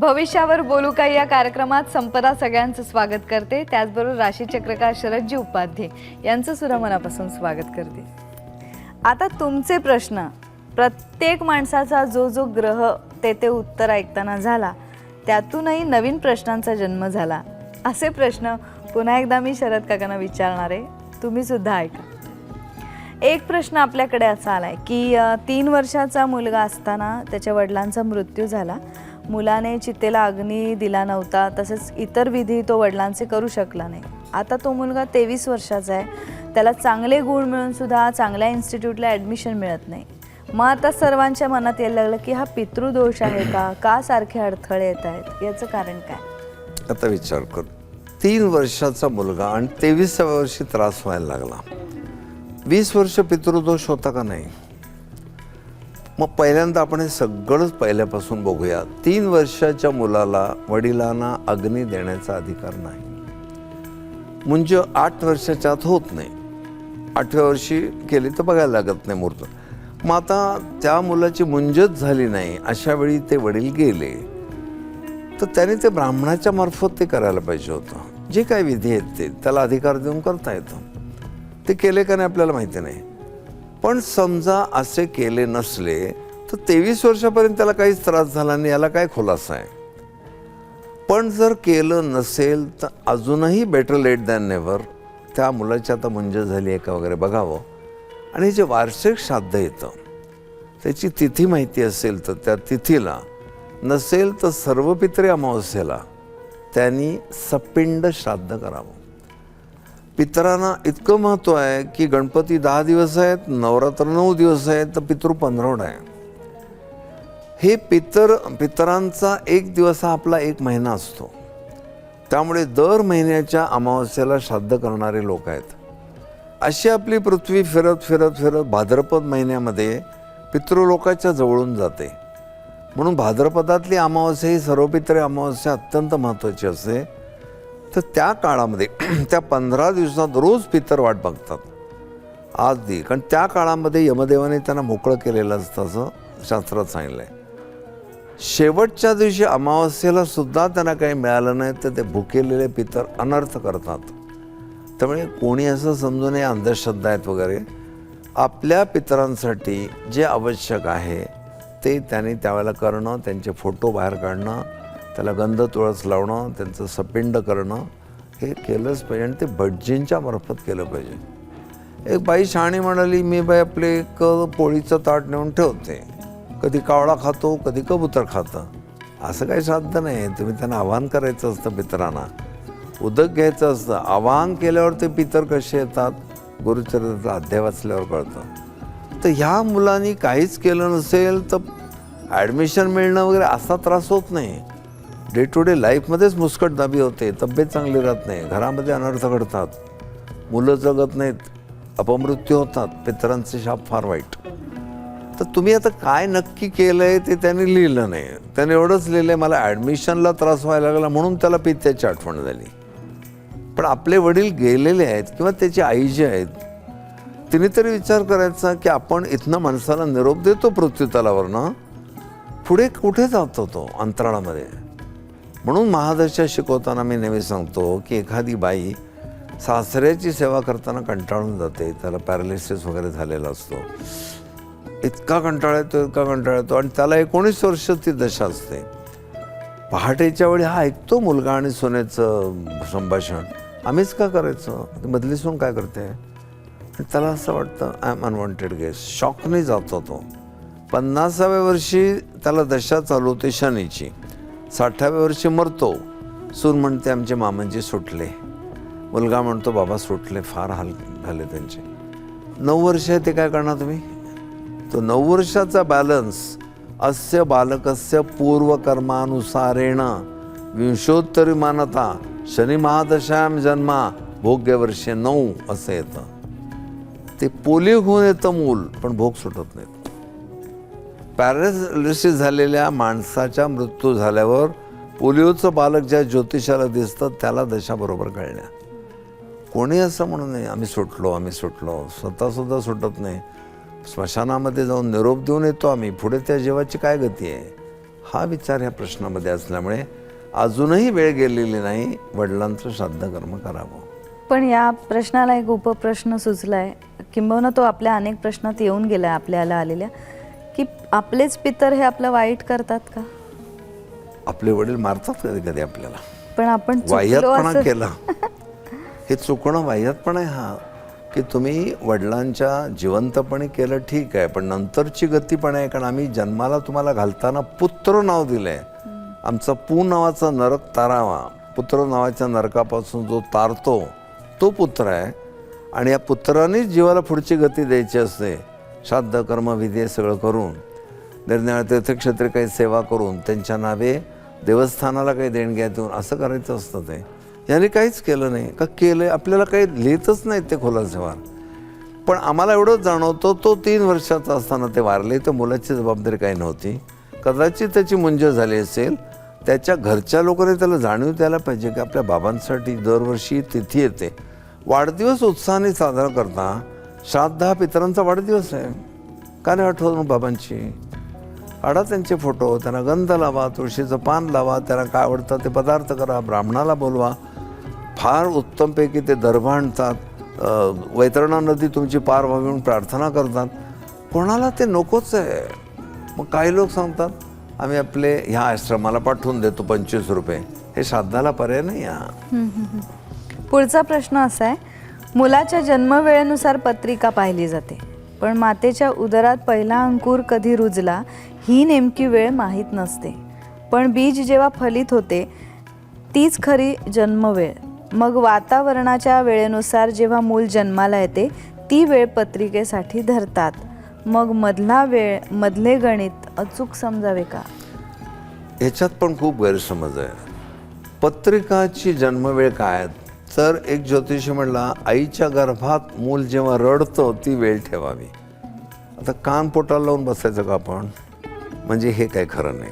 भविष्यावर बोलू का या कार्यक्रमात संपदा सगळ्यांचं स्वागत करते, त्याचबरोबर राशीचक्रकार शरदजी उपाध्ये यांचं सुद्धा मनापासून स्वागत करते। आता तुमचे प्रश्न, प्रत्येक माणसाचा जो जो ग्रह ते उत्तर ऐकताना झाला त्यातूनही नवीन प्रश्नांचा जन्म झाला। असे प्रश्न पुन्हा एकदा मी शरद काकांना विचारणार आहे, तुम्ही सुद्धा ऐका। एक प्रश्न आपल्याकडे असा आलाय की 3 वर्षाचा मुलगा असताना त्याच्या वडिलांचा मृत्यू झाला। मुलाने चितेला अग्नी दिला नव्हता, तसेच इतर विधी तो वडिलांचे करू शकला नाही। आता तो मुलगा 23 वर्षाचा आहे, त्याला चांगले गुण मिळून सुद्धा चांगल्या इन्स्टिट्यूटला ॲडमिशन मिळत नाही। मग आता सर्वांच्या मनात यायला लागलं की हा पितृदोष आहे का सारखे अडथळे येत आहेत, याचं कारण काय? आता विचार कर, 3 वर्षाचा मुलगा आणि 23व्या वर्षी त्रास व्हायला लागला। 20 वर्ष पितृदोष होता का नाही? मग पहिल्यांदा आपण हे सगळंच पहिल्यापासून बघूया। 3 वर्षाच्या मुलाला वडिलांना अग्नी देण्याचा अधिकार नाही, म्हणजे 8 वर्षाच्या आत होत नाही। 8व्या वर्षी केली तर बघायला लागत नाही मुहूर्त। मग आता त्या मुलाची मुंजच झाली नाही, अशा वेळी ते वडील गेले तर त्याने ते ब्राह्मणाच्या मार्फत ते करायला पाहिजे होतं। जे काही विधी आहेत ते त्याला अधिकार देऊन करता येतं, ते केले का नाही आपल्याला माहिती नाही। पण समजा असे केले नसले तर 23 वर्षापर्यंत त्याला काहीच त्रास झाला नाही, याला काय खुलासा आहे? पण जर केलं नसेल तर अजूनही बेटर लेट दॅन नेव्हर, त्या मुलाची आता मुंज झाली आहे का वगैरे बघावं। आणि जे वार्षिक श्राद्ध येतं त्याची तिथी माहिती असेल तर त्या तिथीला, नसेल तर सर्व पितरी अमावस्येला त्यांनी सपिंड श्राद्ध करावं। पितरांना इतकं महत्त्व आहे की गणपती 10 दिवस आहेत, नवरात्र 9 दिवस आहेत, तर पितृ 15 आहे। हे पितरांचा 1 दिवस हा आपला 1 महिना असतो, त्यामुळे दर महिन्याच्या अमावस्येला श्राद्ध करणारे लोक आहेत। अशी आपली पृथ्वी फिरत फिरत फिरत भाद्रपद महिन्यामध्ये पितृलोकाच्या जवळून जाते। म्हणून भाद्रपदातली अमावस्या ही सर्व पितरी अमावस्या अत्यंत महत्त्वाची असते। तर त्या काळामध्ये त्या 15 दिवसात रोज पितर वाट बघतात आज दी, कारण त्या काळामध्ये यमदेवाने त्यांना मोकळं केलेलं असतं असं शास्त्रात सांगितलं आहे। शेवटच्या दिवशी अमावस्येला सुद्धा त्यांना काही मिळालं नाही तर ते भुकेलेले पितर अनर्थ करतात। त्यामुळे कोणी असं समजू नये अंधश्रद्धा आहेत वगैरे, आपल्या पितरांसाठी जे आवश्यक आहे ते त्यांनी त्यावेळेला करणं, त्यांचे फोटो बाहेर काढणं, त्याला गंध तुळस लावणं, त्यांचं सपिंड करणं, हे केलंच पाहिजे आणि ते भटजींच्या मार्फत केलं पाहिजे। एक बाई शहाणी म्हणाली, मी बाई आपले एक पोळीचं ताट नेऊन ठेवते, कधी कावळा खातो कधी कबूतर खातं। असं काही श्राद्ध नाही, तुम्ही त्यांना आवाहन करायचं असतं, पितरांना उदक घ्यायचं असतं। आवाहन केल्यावर ते पितर कसे येतात गुरुचरित्राचा अध्याय वाचल्यावर कळतं। तर ह्या मुलांनी काहीच केलं नसेल तर ॲडमिशन मिळणं वगैरे असा त्रास होत नाही। डे टू डे लाईफमध्येच मुस्कटदाबी होते, तब्येत चांगली राहत नाही, घरामध्ये अनर्थ घडतात, मुलं जगत नाहीत, अपमृत्यू होतात, पितरांचे शाप फार वाईट। तर तुम्ही आता काय नक्की केलं आहे ते त्यांनी लिहिलं नाही, त्याने एवढंच लिहिलं आहे मला ॲडमिशनला त्रास व्हायला लागला म्हणून त्याला पित्याची आठवण झाली। पण आपले वडील गेलेले आहेत किंवा त्याची आई जी आहेत तिने तरी विचार करायचा की आपण इथनं माणसाला निरोप देतो पृथ्वीतलावरनं, पुढे कुठे जातो तो अंतराळामध्ये। म्हणून महादशा शिकवताना मी नेहमी सांगतो की एखादी बाई सासऱ्याची सेवा करताना कंटाळून जाते, त्याला पॅरालिसिस वगैरे झालेला असतो, इतका कंटाळा येतो आणि त्याला 19 वर्ष ती दशा असते। पहाटेच्या वेळी हा ऐकतो मुलगा आणि सोन्याचं संभाषण, आम्हीच का करायचं, मधली सून काय करते, त्याला असं वाटतं आय एम अनवॉन्टेड गेस्ट, शॉकने जातो तो। 50व्या वर्षी त्याला दशा चालू होते शनीची, 60व्या वर्षी मरतो। सून म्हणते आमचे मामांजी सुटले, मुलगा म्हणतो बाबा सुटले, फार हाल झाले त्यांचे। 9 वर्ष आहे ते काय करणार तुम्ही? तो 9 वर्षाचा बॅलन्स अस्य बालकस्य पूर्वकर्मानुसारेण विंशोत्तरी मानता शनी महादशाम जन्मा भोग्यवर्षे 9 असं येतं। ते पोलिओ होऊन येतं मूल, पण भोग सुटत नाहीत। पॅरालिसिस झालेल्या माणसाच्या मृत्यू झाल्यावर पोलिओचं बालक ज्या ज्योतिषाला दिसतं त्याला दशा बरोबर कळल्या। कोणी असं म्हणू नये आम्ही सुटलो, स्वतःसुद्धा सुटत नाही। स्मशानामध्ये जाऊन निरोप देऊन येतो आम्ही, पुढे त्या जीवाची काय गती आहे? हा विचार ह्या प्रश्नामध्ये असल्यामुळे अजूनही वेळ गेलेली नाही वडिलांचं श्राद्ध कर्म करावं. पण या प्रश्नाला एक उपप्रश्न सुचलाय, किंबहुना तो आपल्या अनेक प्रश्नात येऊन गेलाय आपल्याला आलेल्या, की आपलेच पितर हे आपलं वाईट करतात का? आपले वडील मारतात कधी कधी आपल्याला, पण आपण चुकलो वाह्यातपणा असं केला. हे चुकणं वाह्यातपणा आहे हा, की तुम्ही वडिलांच्या जिवंतपणी केलं ठीक आहे, पण नंतरची गती पण आहे. कारण आम्ही जन्माला तुम्हाला घालताना पुत्र नाव दिलंय. आमचा पू नावाचा नरक तारावा, पुत्र नावाच्या नरकापासून जो तारतो तो पुत्र आहे. आणि या पुत्रानेच जीवाला पुढची गती द्यायची असते. श्राद्ध कर्म विधी सगळं करून, निर्णय तीर्थक्षेत्री काही सेवा करून, त्यांच्या नावे देवस्थानाला काही देणग्या देऊन असं करायचं असतं. ते याने काहीच केलं नाही का? केलं आपल्याला काही लिहितच नाहीत ते खोलासेवार. पण आम्हाला एवढंच जाणवतं, तो 3 वर्षाचा असताना ते वारले. तर मुलाची जबाबदारी काही नव्हती. कदाचित त्याची मुंज झाली असेल. त्याच्या घरच्या लोकांनी त्याला जाणीव द्यायला पाहिजे की आपल्या बाबांसाठी दरवर्षी तिथी येते. वाढदिवस उत्साहाने साजरा करता. श्राद्ध हा पितरांचा वाढदिवस आहे, का नाही आठवत मग बाबांची? काढा त्यांचे फोटो, त्यांना गंध लावा, तुळशीचं पान लावा, त्यांना काय आवडतं ते पदार्थ करा, ब्राह्मणाला बोलवा. फार उत्तमपैकी ते दर्भा आणतात, वैतरणा नदी तुमची पार व्हावी म्हणून प्रार्थना करतात. कोणाला ते नकोच आहे. मग काही लोक सांगतात आम्ही आपले ह्या आश्रमाला पाठवून देतो 25 रुपये. हे श्राद्धाला पर्याय नाही. पुढचा प्रश्न असा आहे, मुलाच्या जन्मवेळेनुसार पत्रिका पाहिली जाते, पण मातेच्या उदरात पहिला अंकुर कधी रुजला ही नेमकी वेळ माहीत नसते. पण बीज जेव्हा फलित होते तीच खरी जन्मवेळ. मग वातावरणाच्या वेळेनुसार जेव्हा मूल जन्माला येते ती वेळ पत्रिकेसाठी धरतात. मग मधले गणित अचूक समजावे का? ह्याच्यात पण खूप गैरसमज आहे. पत्रिकाची जन्मवेळ काय? तर एक ज्योतिषी म्हणला, आईच्या गर्भात मूल जेव्हा रडतं ती वेळ ठेवावी. आता कान पोटाला लावून बसायचं का आपण? म्हणजे हे काय खरं नाही.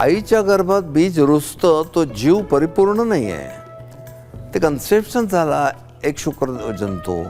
आईच्या गर्भात बीज रुजतं, तो जीव परिपूर्ण नाही आहे. ते कन्सेप्शन झाला एक शुक्र जंतू,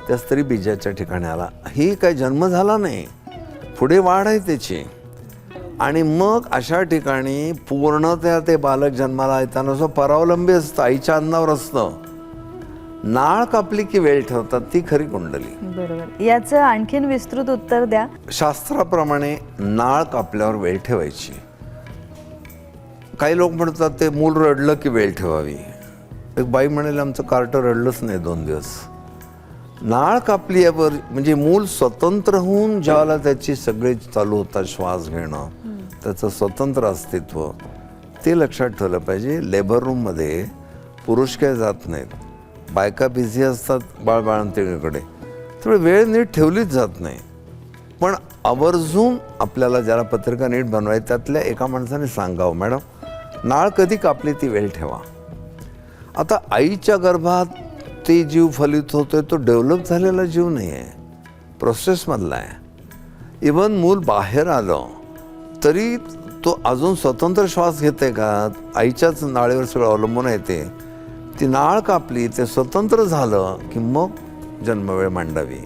त्या स्त्री बीजाच्या ठिकाणी आला. ही काय जन्म झाला नाही, पुढे वाढ आहे त्याची. आणि मग अशा ठिकाणी पूर्णतः ते बालक जन्माला येताना असं परावलंबी असतं, आईच्या अन्नावर असतं. नाळ कापली की वेळ ठेवतात, ती खरी कुंडली. बरोबर. याचं आणखीन विस्तृत उत्तर द्या. शास्त्राप्रमाणे नाळ कापल्यावर वेळ ठेवायची. काही लोक म्हणतात ते मूल रडलं की वेळ ठेवावी. एक बाई म्हणाली आमचं कार्टं रडलंच नाही 2 दिवस. नाळ कापली यावर म्हणजे मूल स्वतंत्र होऊन ज्याला त्याची सगळे चालू होतात, श्वास घेणं, त्याचं स्वतंत्र अस्तित्व, ते लक्षात ठेवलं पाहिजे. लेबर रूममध्ये पुरुष काय जात नाहीत, बायका बिझी असतात बाळबाळंतिणीकडे, त्यामुळे वेळ नीट ठेवलीच जात नाही. पण आवर्जून आपल्याला ज्याला पत्रिका नीट बनवायची त्यातल्या एका माणसाने सांगावं, मॅडम नाळ कधी कापली ती वेळ ठेवा. आता आईच्या गर्भात ते जीव फलित होतोय, तो डेव्हलप झालेला जीव नाही आहे, प्रोसेसमधला आहे. इव्हन मूल बाहेर आलं तरी तो अजून स्वतंत्र श्वास घेते का? आईच्याच नाळेवर सगळं अवलंबून येते. ती नाळ कापली, ते स्वतंत्र झालं की मग जन्मवेळ मांडावी.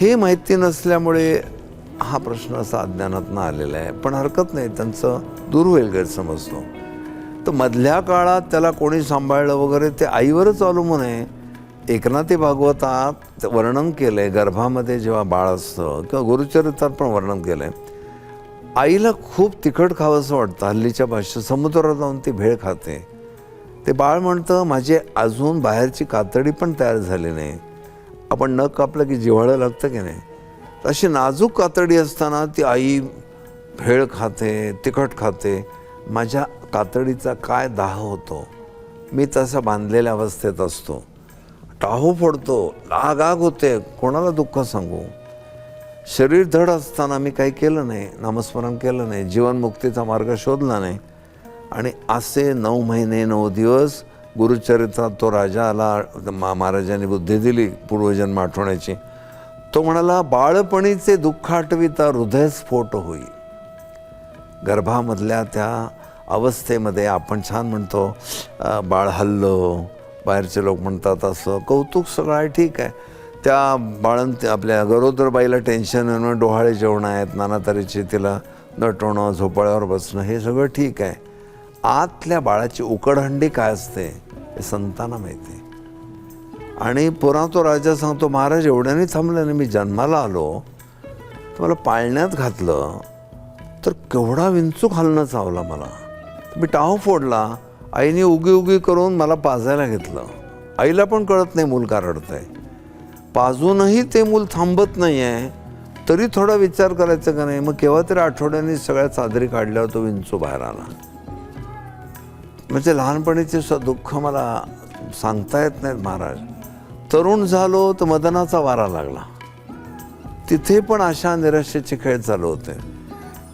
हे माहिती नसल्यामुळे हा प्रश्न असा अज्ञानातनं आलेला आहे. पण हरकत नाही, त्यांचं दूर होईल गैरसमजतो. तर मधल्या काळात त्याला कोणी सांभाळलं वगैरे ते आईवरच अवलंबून आहे. एकनाथी भागवतात वर्णन केलं आहे, गर्भामध्ये जेव्हा बाळ असतं, किंवा गुरुचरित्रात पण वर्णन केलं आहे, आईला खूप तिखट खावंसं वाटतं. हल्लीच्या भाषेत समुद्रात जाऊन ती भेळ खाते. ते बाळ म्हणतं माझी अजून बाहेरची कातडी पण तयार झाली नाही. आपण नख कापलं की जिव्हाळं लागतं की नाही, अशी नाजूक कातडी असताना ती आई भेळ खाते, तिखट खाते. माझ्या कातडीचा काय दाह होतो, मी तसा बांधलेल्या अवस्थेत असतो, टाहू फोडतो, आग होते, कोणाला दुःख सांगू. शरीर धड असताना मी काही केलं नाही, नामस्मरण केलं नाही, जीवनमुक्तीचा मार्ग शोधला नाही. आणि असे 9 महिने 9 दिवस गुरुचरित्रात तो राजा आला, महाराजांनी बुद्धी दिली पूर्वजन्म आठवण्याची. तो म्हणाला बाळपणीचे दुःख आठविता हृदयस्फोट होई. गर्भामधल्या त्या अवस्थेमध्ये आपण छान म्हणतो बाळ हल्लं, बाहेरचे लोक म्हणतात असं, कौतुक सगळं आहे, ठीक आहे. त्या आपल्या गरोदर बाईला टेन्शन येणं, डोहाळे जेवण आहेत नाना तऱ्हेचे, तिला नटवणं, झोपाळ्यावर बसणं हे सगळं ठीक आहे. आतल्या बाळाची उकडहंडी काय असते हे संतांना माहिती आहे. आणि पुन्हा तो राजा सांगतो, महाराज एवढ्याने थांबलं नाही, मी जन्माला आलो तर मला पाळण्यात घातलं तर केवढा विंचूक हलणं चावला मला. मी टाहो फोडला, आईने उगी उगी करून मला पाजायला घेतलं. आईला पण कळत नाही मूल का रडतंय. पाजूनही ते मूल थांबत नाही आहे, तरी थोडा विचार करायचा का नाही. मग केव्हा तरी आठवड्याने सगळ्या चादरी काढल्यावर तो विंचू बाहेर आला. म्हणजे लहानपणीचे दुःख मला सांगता येत नाहीत महाराज. तरुण झालो तर मदनाचा वारा लागला. तिथे पण अशा निराशेचे खेळ चालू होते.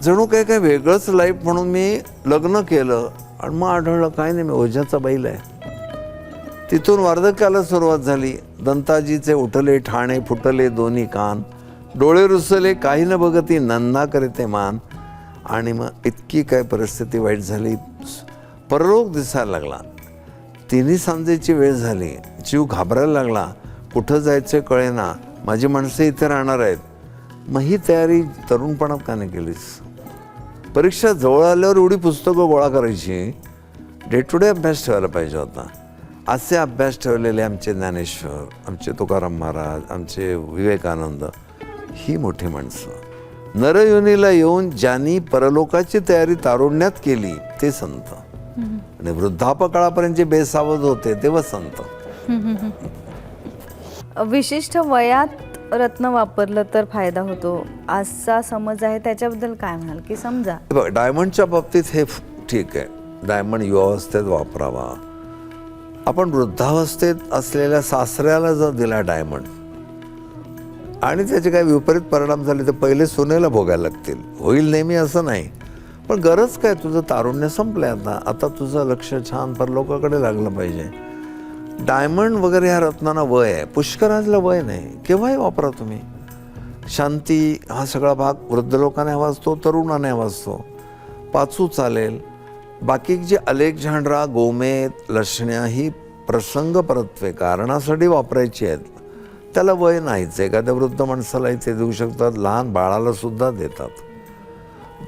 जणू काही वेगळंच लाईफ म्हणून मी लग्न केलं आणि मग आढळलं काय नाही, मी ओझ्याचा बैल आहे. तिथून वार्धक्याला सुरुवात झाली. दंताजीचे उठले ठाणे, फुटले दोन्ही कान, डोळे रुसले काही न बघती, नन्ना करते मान. आणि मग इतकी काय परिस्थिती वाईट झाली, परलोक दिसायला लागला. तिन्ही सांजेची वेळ झाली, जीव घाबरायला लागला. कुठं जायचं कळेना, माझी माणसं इथे राहणार आहेत. मग ही तयारी तरुणपणात का नाही केलीस? परीक्षा जवळ आल्यावर एवढी पुस्तकं गोळा करायची, डे टू डे अभ्यास ठेवायला पाहिजे होता. असे अभ्यास ठेवलेले आमचे ज्ञानेश्वर, आमचे तुकाराम महाराज, आमचे विवेकानंद, ही मोठी माणसं. नरयोनीला येऊन ज्यांनी परलोकाची तयारी तारुण्यात केली ते संत, आणि वृद्धापकाळापर्यंत जे बेसावध होते ते वसंत. विशिष्ट वयात रत्न वापरलं तर फायदा होतो असा समज आहे, त्याच्याबद्दल काय म्हणाल? की समजा बघ, डायमंडच्या बाबतीत हे ठीक आहे, डायमंड युवावस्थेत वापरावा. आपण वृद्धावस्थेत असलेल्या सासऱ्याला जर दिला डायमंड आणि त्याचे काही विपरीत परिणाम झाले तर पहिले सोन्याला भोगायला लागतील. होईल नेहमी असं नाही, पण गरज काय, तुझं तारुण्य संपलंय आता. आता तुझं लक्ष छान परलोकाकडे लागलं पाहिजे. डायमंड वगैरे ह्या रत्नांना वय आहे, पुष्कराजला वय नाही, केव्हाही वापरा तुम्ही. शांती हा सगळा भाग वृद्ध लोकांना हवा असतो, तरुणाने हवा असतो. पाचू चालेल. बाकी जे अलेक्झांड्रा, गोमेद, लसण्या ही प्रसंग परत्वे कारणासाठी वापरायची आहेत, त्याला वय नाहीच. एखाद्या वृद्ध माणसालाही ते देऊ शकतात, लहान बाळाला सुद्धा देतात.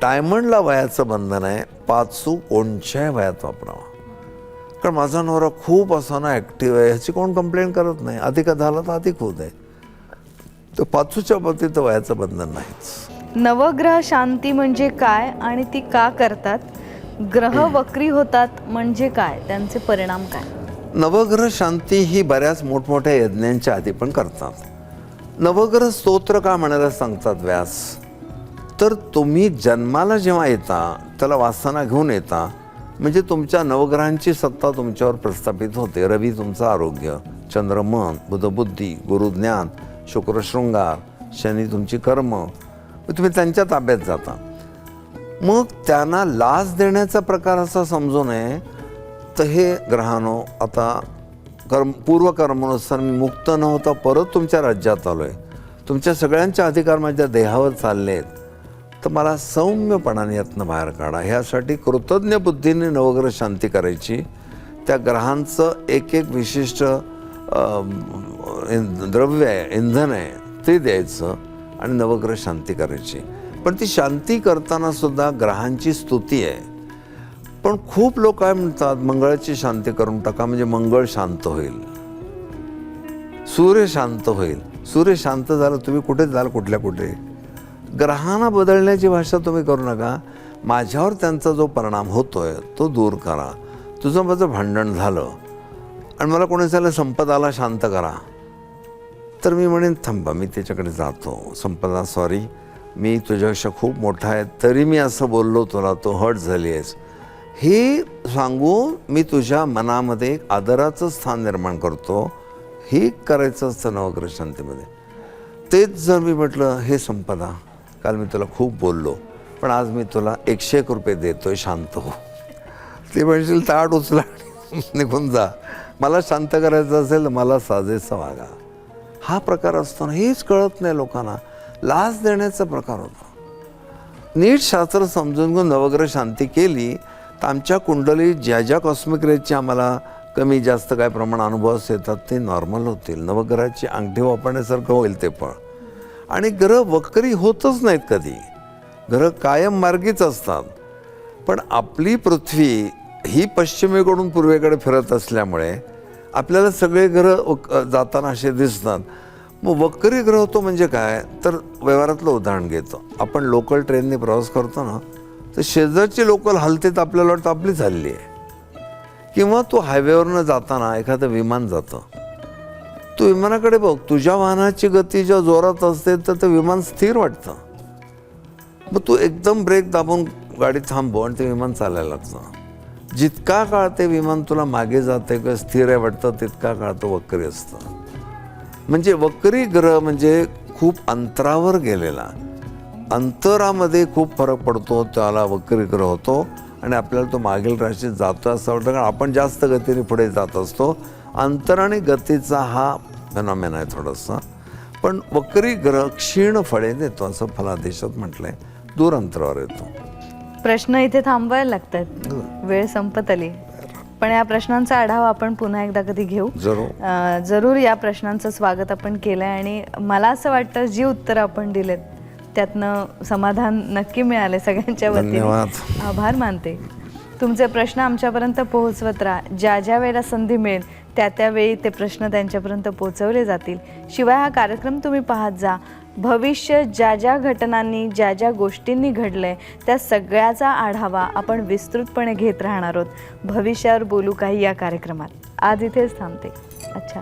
डायमंडला वयाचं बंधन आहे. पाचू कोणत्याही वयात वापरावा. कारण माझा नवरा खूप असा ना ॲक्टिव्ह आहे, ह्याची कोण कंप्लेंट करत नाही. अधिक झालं तर अधिक होत आहे. तर पाचूच्या बाबतीत वयाचं बंधन नाहीच. नवग्रह शांती म्हणजे काय आणि ती का करतात? ग्रह वक्री होतात म्हणजे काय, त्यांचे परिणाम काय? नवग्रह शांती ही बऱ्याच मोठमोठ्या यज्ञांच्या आधी पण करतात. नवग्रह स्तोत्र का म्हणायला सांगतात व्यास? तर तुम्ही जन्माला जेव्हा येता त्याला वासना घेऊन येता, म्हणजे तुमच्या नवग्रहांची सत्ता तुमच्यावर प्रस्थापित होते. रवी तुमचं आरोग्य, चंद्र मन, बुध बुद्धी, गुरु ज्ञान, शुक्र शृंगार, शनी तुमची कर्म, तुम्ही त्यांच्या ताब्यात जाता. मग त्यांना लाच देण्याचा प्रकार असा समजू नये. तर हे ग्रहानो, आता पूर्वकर्मानुसार मी मुक्त न होता परत तुमच्या राज्यात आलो आहे, तुमच्या सगळ्यांचे अधिकार माझ्या देहावर चालले आहेत, तर मला सौम्यपणाने यातनं बाहेर काढा. ह्यासाठी कृतज्ञ बुद्धीने नवग्रह शांती करायची. त्या ग्रहांचं एक एक विशिष्ट द्रव्य आहे, इंधन आहे, ते द्यायचं आणि नवग्रह शांती करायची. पण ती शांती करताना सुद्धा ग्रहांची स्तुती आहे. पण खूप लोक काय म्हणतात, मंगळाची शांती करून टाका म्हणजे मंगळ शांत होईल, सूर्य शांत होईल. सूर्य शांत झालं, तुम्ही कुठे जाल, कुठल्या कुठे. ग्रहांना बदलण्याची भाषा तुम्ही करू नका. माझ्यावर त्यांचा जो परिणाम होतोय तो दूर करा. तुझं माझं भांडण झालं आणि मला कोणी झालं, संपदाला शांत करा, तर मी म्हणेन थांबा, मी त्याच्याकडे जातो. संपदा सॉरी, मी तुझ्यापेक्षा खूप मोठा आहे, तरी मी असं बोललो तुला, तो हर्ट झाली आहेस, हे सांगून मी तुझ्या मनामध्ये एक आदराचं स्थान निर्माण करतो. हे करायचं असतं नवग्रह शांतीमध्ये. तेच जर मी म्हटलं, हे संपदा, काल मी तुला खूप बोललो, पण आज मी तुला 101 रुपये देतोय, शांत हो, ते म्हणशील ताट उचला निघून जा. मला शांत करायचं असेल तर मला साजेसा वागा. हा प्रकार असतो ना, हेच कळत नाही लोकांना. लाच देण्याचा प्रकार होता. नीट शास्त्र समजून घेऊन नवग्रह शांती केली तर आमच्या कुंडलीत ज्या ज्या कॉस्मिक रेजचे आम्हाला कमी जास्त काय प्रमाण अनुभव येतात ते नॉर्मल होतील. नवग्रहाची अंगठी वापरण्यासारखं होईल ते पण. आणि ग्रह वक्री होतच नाहीत कधी. ग्रह कायम मार्गीच असतात. पण आपली पृथ्वी ही पश्चिमेकडून पूर्वेकडे फिरत असल्यामुळे आपल्याला सगळे ग्रह जाताना असे दिसतात. मग वक्री ग्रह होतो म्हणजे काय, तर व्यवहारातलं उदाहरण घेतो. आपण लोकल ट्रेनने प्रवास करतो ना, तर शेजारची लोकल हलते तर आपल्याला वाटतं आपलीच हल्ली आहे. किंवा तू हायवेवरनं जाताना एखादं विमान जातं, तू विमानाकडे बघ, तुझ्या वाहनाची गती जेव्हा जोरात असते तर ते विमान स्थिर वाटतं. मग तू एकदम ब्रेक दाबून गाडी थांबव आणि ते विमान चालायला लागतं. जितका काळ ते विमान तुला मागे जाते किंवा स्थिर आहे वाटतं, तितका काळ तो वक्री असतं. म्हणजे वक्री ग्रह म्हणजे खूप अंतरावर गेलेला, अंतरामध्ये खूप फरक पडतो, त्याला वक्री ग्रह होतो. आणि आपल्याला तो मागील राशीत जातो असं वाटतं, कारण आपण जास्त गतीने पुढे जात असतो. अंतर आणि गतीचा हा फेनॉमेना आहे थोडासा. पण वक्री ग्रह क्षीण फळे देतो असं फलादेशात म्हटलंय, दूर अंतरावर येतो. प्रश्न इथे थांबवायला लागतात, वेळ संपत आली. पण या प्रश्नांचा आढावा आपण पुन्हा एकदा कधी घेऊ. जरूर या प्रश्नांचं स्वागत आपण केलंय आणि मला असं वाटतं जी उत्तरं आपण दिलेत त्यातनं समाधान नक्की मिळाले सगळ्यांच्या वतीने. आभार मानते. तुमचे प्रश्न आमच्यापर्यंत पोहोचवत राहा. ज्या ज्या वेळेला संधी मिळेल त्या त्यावेळी ते प्रश्न त्यांच्यापर्यंत पोहोचवले जातील. शिवाय हा कार्यक्रम तुम्ही पाहत जा. भविष्य ज्या ज्या घटनांनी ज्या ज्या गोष्टींनी घडलंय त्या सगळ्याचा आढावा आपण विस्तृतपणे घेत राहणार आहोत. भविष्यावर बोलू काही या कार्यक्रमात. आज इथेच थांबते. अच्छा.